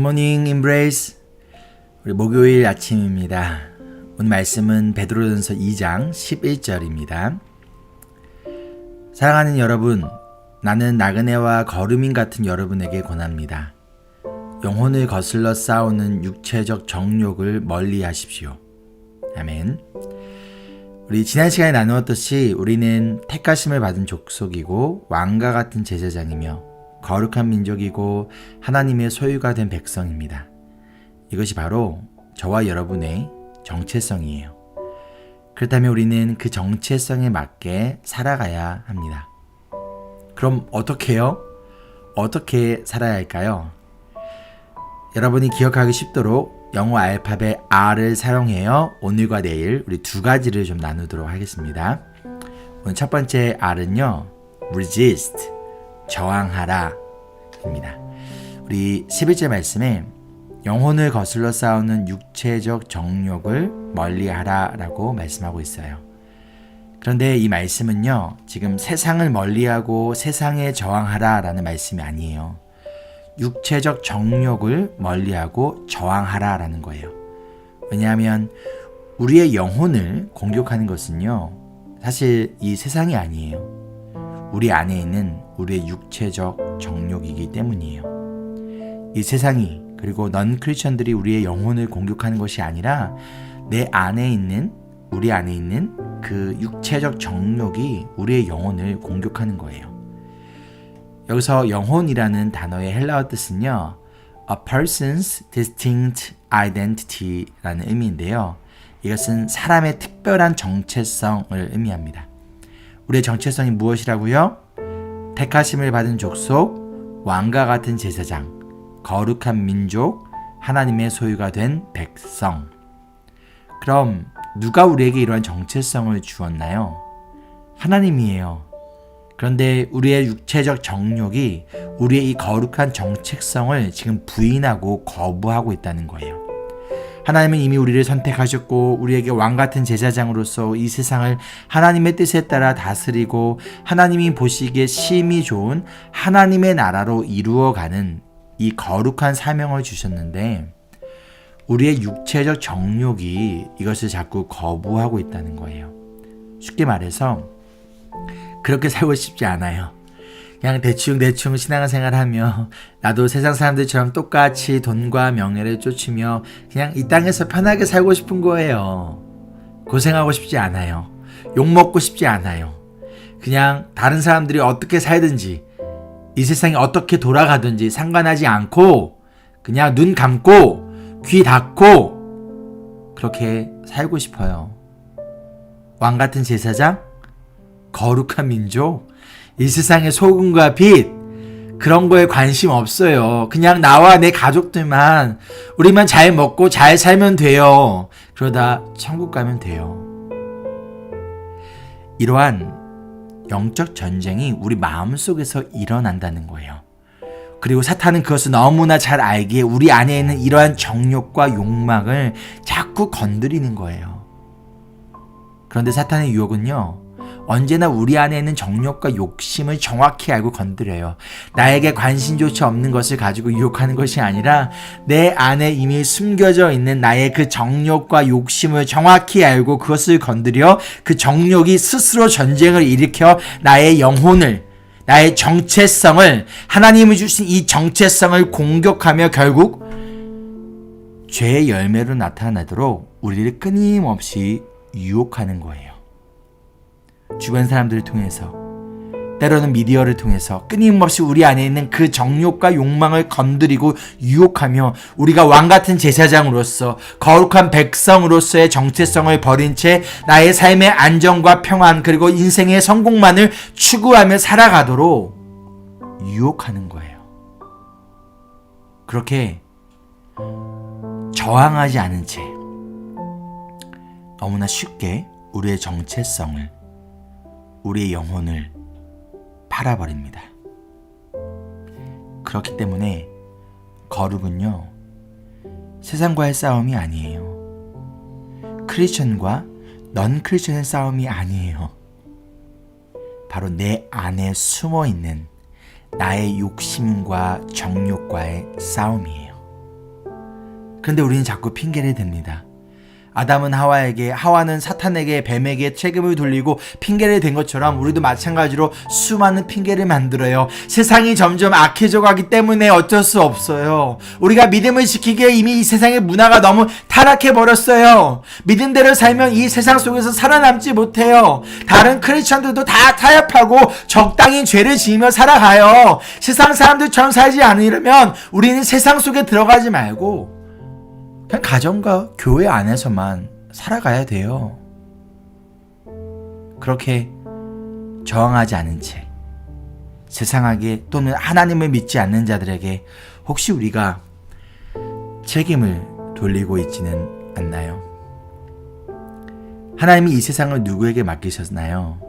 굿모닝 임브레이스. 우리 목요일 아침입니다. 오늘 말씀은 베드로전서 2장 11절입니다. 사랑하는 여러분, 나는 나그네와 거르민 같은 여러분에게 권합니다. 영혼을 거슬러 싸우는 육체적 정욕을 멀리 하십시오. 아멘. 우리 지난 시간에 나누었듯이 우리는 택하심을 받은 족속이고 왕과 같은 제사장이며 거룩한 민족이고 하나님의 소유가 된 백성입니다. 이것이 바로 저와 여러분의 정체성이에요. 그렇다면 우리는 그 정체성에 맞게 살아가야 합니다. 그럼 어떻게 해요? 어떻게 살아야 할까요? 여러분이 기억하기 쉽도록 영어 알파벳 R을 사용해요. 오늘과 내일 우리 두 가지를 좀 나누도록 하겠습니다. 오늘 첫 번째 R은요, resist, 저항하라 입니다. 우리 11절 말씀에 영혼을 거슬러 싸우는 육체적 정욕을 멀리하라 라고 말씀하고 있어요. 그런데 이 말씀은요, 지금 세상을 멀리하고 세상에 저항하라 라는 말씀이 아니에요. 육체적 정욕을 멀리하고 저항하라 라는 거예요. 왜냐하면 우리의 영혼을 공격하는 것은요, 사실 이 세상이 아니에요. 우리 안에 있는 우리의 육체적 정욕이기 때문이에요. 이 세상이, 그리고 넌 크리스천들이 우리의 영혼을 공격하는 것이 아니라 내 안에 있는, 우리 안에 있는 그 육체적 정욕이 우리의 영혼을 공격하는 거예요. 여기서 영혼이라는 단어의 헬라어 뜻은요, a person's distinct identity라는 의미인데요. 이것은 사람의 특별한 정체성을 의미합니다. 우리의 정체성이 무엇이라고요? 택하심을 받은 족속, 왕과 같은 제사장, 거룩한 민족, 하나님의 소유가 된 백성. 그럼 누가 우리에게 이러한 정체성을 주었나요? 하나님이에요. 그런데 우리의 육체적 정욕이 우리의 이 거룩한 정체성을 지금 부인하고 거부하고 있다는 거예요. 하나님은 이미 우리를 선택하셨고 우리에게 왕같은 제사장으로서 이 세상을 하나님의 뜻에 따라 다스리고 하나님이 보시기에 심히 좋은 하나님의 나라로 이루어가는 이 거룩한 사명을 주셨는데 우리의 육체적 정욕이 이것을 자꾸 거부하고 있다는 거예요. 쉽게 말해서 그렇게 살고 싶지 않아요. 그냥 대충 신앙생활 하며 나도 세상 사람들처럼 똑같이 돈과 명예를 쫓으며 그냥 이 땅에서 편하게 살고 싶은 거예요. 고생하고 싶지 않아요. 욕먹고 싶지 않아요. 그냥 다른 사람들이 어떻게 살든지 이 세상이 어떻게 돌아가든지 상관하지 않고 그냥 눈 감고 귀 닫고 그렇게 살고 싶어요. 왕같은 제사장? 거룩한 민족? 이 세상의 소금과 빛, 그런 거에 관심 없어요. 그냥 나와 내 가족들만, 우리만 잘 먹고 잘 살면 돼요. 그러다 천국 가면 돼요. 이러한 영적 전쟁이 우리 마음속에서 일어난다는 거예요. 그리고 사탄은 그것을 너무나 잘 알기에 우리 안에 있는 이러한 정욕과 욕망을 자꾸 건드리는 거예요. 그런데 사탄의 유혹은요, 언제나 우리 안에 있는 정욕과 욕심을 정확히 알고 건드려요. 나에게 관심조차 없는 것을 가지고 유혹하는 것이 아니라 내 안에 이미 숨겨져 있는 나의 그 정욕과 욕심을 정확히 알고 그것을 건드려 그 정욕이 스스로 전쟁을 일으켜 나의 영혼을, 나의 정체성을, 하나님이 주신 이 정체성을 공격하며 결국 죄의 열매로 나타나도록 우리를 끊임없이 유혹하는 거예요. 주변 사람들을 통해서, 때로는 미디어를 통해서 끊임없이 우리 안에 있는 그 정욕과 욕망을 건드리고 유혹하며 우리가 왕같은 제사장으로서 거룩한 백성으로서의 정체성을 버린 채 나의 삶의 안정과 평안 그리고 인생의 성공만을 추구하며 살아가도록 유혹하는 거예요. 그렇게 저항하지 않은 채 너무나 쉽게 우리의 정체성을, 우리의 영혼을 팔아버립니다. 그렇기 때문에 거룩은요, 세상과의 싸움이 아니에요. 크리스천과 넌 크리스천의 싸움이 아니에요. 바로 내 안에 숨어있는 나의 욕심과 정욕과의 싸움이에요. 그런데 우리는 자꾸 핑계를 댑니다. 아담은 하와는 사탄에게, 뱀에게 책임을 돌리고 핑계를 댄 것처럼 우리도 마찬가지로 수많은 핑계를 만들어요. 세상이 점점 악해져 가기 때문에 어쩔 수 없어요. 우리가 믿음을 지키기에 이미 이 세상의 문화가 너무 타락해 버렸어요. 믿음대로 살면 이 세상 속에서 살아남지 못해요. 다른 크리스천들도 다 타협하고 적당히 죄를 지으며 살아가요. 세상 사람들처럼 살지 않으려면 우리는 세상 속에 들어가지 말고 그냥 가정과 교회 안에서만 살아가야 돼요. 그렇게 저항하지 않은 채 세상에게 또는 하나님을 믿지 않는 자들에게 혹시 우리가 책임을 돌리고 있지는 않나요? 하나님이 이 세상을 누구에게 맡기셨나요?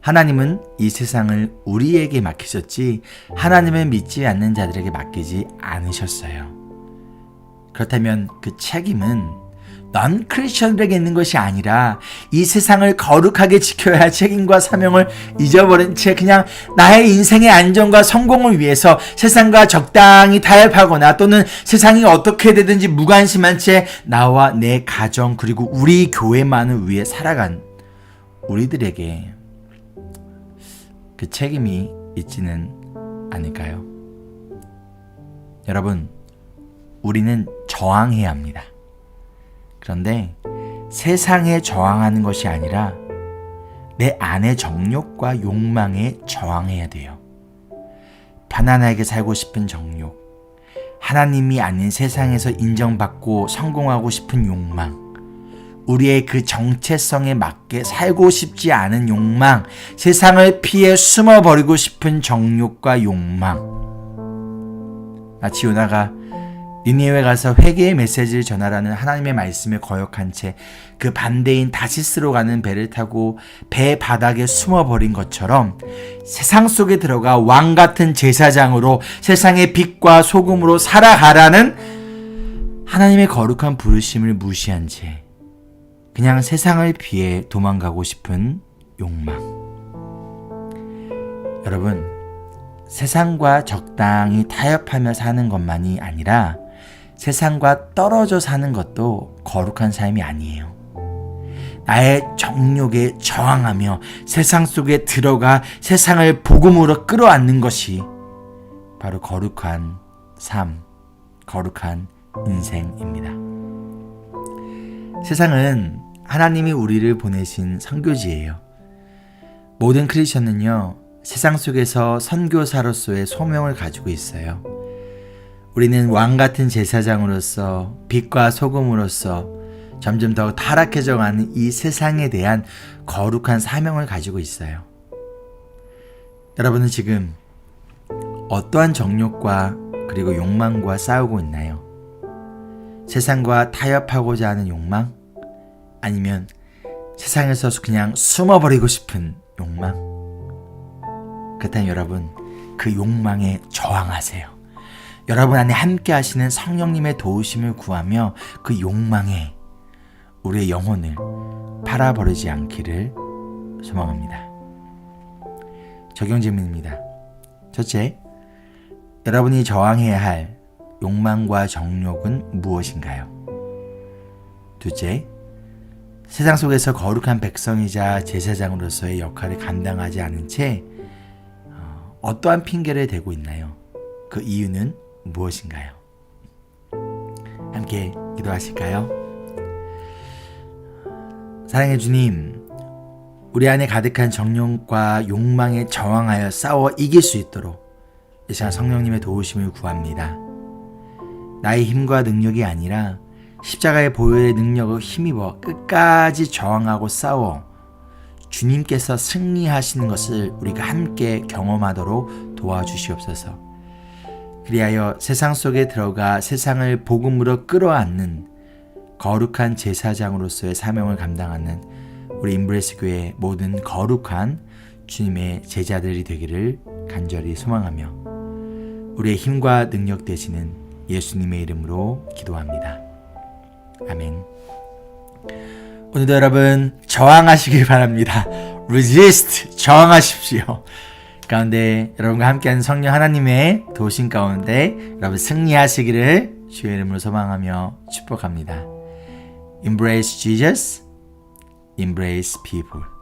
하나님은 이 세상을 우리에게 맡기셨지 하나님을 믿지 않는 자들에게 맡기지 않으셨어요. 그렇다면 그 책임은 넌 크리스천들에게 있는 것이 아니라 이 세상을 거룩하게 지켜야 할 책임과 사명을 잊어버린 채 그냥 나의 인생의 안정과 성공을 위해서 세상과 적당히 타협하거나 또는 세상이 어떻게 되든지 무관심한 채 나와 내 가정 그리고 우리 교회만을 위해 살아간 우리들에게 그 책임이 있지는 않을까요? 여러분, 우리는 저항해야 합니다. 그런데 세상에 저항하는 것이 아니라 내 안의 정욕과 욕망에 저항해야 돼요. 편안하게 살고 싶은 정욕, 하나님이 아닌 세상에서 인정받고 성공하고 싶은 욕망, 우리의 그 정체성에 맞게 살고 싶지 않은 욕망, 세상을 피해 숨어버리고 싶은 정욕과 욕망. 마치 요나가 니느웨에 가서 회개의 메시지를 전하라는 하나님의 말씀을 거역한 채 그 반대인 다시스로 가는 배를 타고 배 바닥에 숨어버린 것처럼 세상 속에 들어가 왕 같은 제사장으로 세상의 빛과 소금으로 살아가라는 하나님의 거룩한 부르심을 무시한 채 그냥 세상을 피해 도망가고 싶은 욕망. 여러분, 세상과 적당히 타협하며 사는 것만이 아니라 세상과 떨어져 사는 것도 거룩한 삶이 아니에요. 나의 정욕에 저항하며 세상 속에 들어가 세상을 복음으로 끌어안는 것이 바로 거룩한 삶, 거룩한 인생입니다. 세상은 하나님이 우리를 보내신 선교지예요. 모든 크리스천은요, 세상 속에서 선교사로서의 소명을 가지고 있어요. 우리는 왕 같은 제사장으로서 빛과 소금으로서 점점 더 타락해져가는 이 세상에 대한 거룩한 사명을 가지고 있어요. 여러분은 지금 어떠한 정욕과 그리고 욕망과 싸우고 있나요? 세상과 타협하고자 하는 욕망? 아니면 세상에서 그냥 숨어버리고 싶은 욕망? 그렇다면 여러분, 그 욕망에 저항하세요. 여러분 안에 함께 하시는 성령님의 도우심을 구하며 그 욕망에 우리의 영혼을 팔아버리지 않기를 소망합니다. 적용 질문입니다. 첫째, 여러분이 저항해야 할 욕망과 정욕은 무엇인가요? 둘째, 세상 속에서 거룩한 백성이자 제사장으로서의 역할을 감당하지 않은 채 어떠한 핑계를 대고 있나요? 그 이유는 무엇인가요? 함께 기도하실까요? 사랑의 주님, 우리 안에 가득한 정욕과 욕망에 저항하여 싸워 이길 수 있도록 이 시간 성령님의 도우심을 구합니다. 나의 힘과 능력이 아니라 십자가의 보혈의 능력을 힘입어 끝까지 저항하고 싸워 주님께서 승리하시는 것을 우리가 함께 경험하도록 도와주시옵소서. 그리하여 세상 속에 들어가 세상을 복음으로 끌어안는 거룩한 제사장으로서의 사명을 감당하는 우리 인브레스 교회 모든 거룩한 주님의 제자들이 되기를 간절히 소망하며 우리의 힘과 능력 되시는 예수님의 이름으로 기도합니다. 아멘. 오늘도 여러분 저항하시길 바랍니다. resist, 저항하십시오. 가운데 여러분과 함께하는 성령 하나님의 도우심 가운데 여러분 승리하시기를 주의 이름으로 소망하며 축복합니다. Embrace Jesus, embrace people.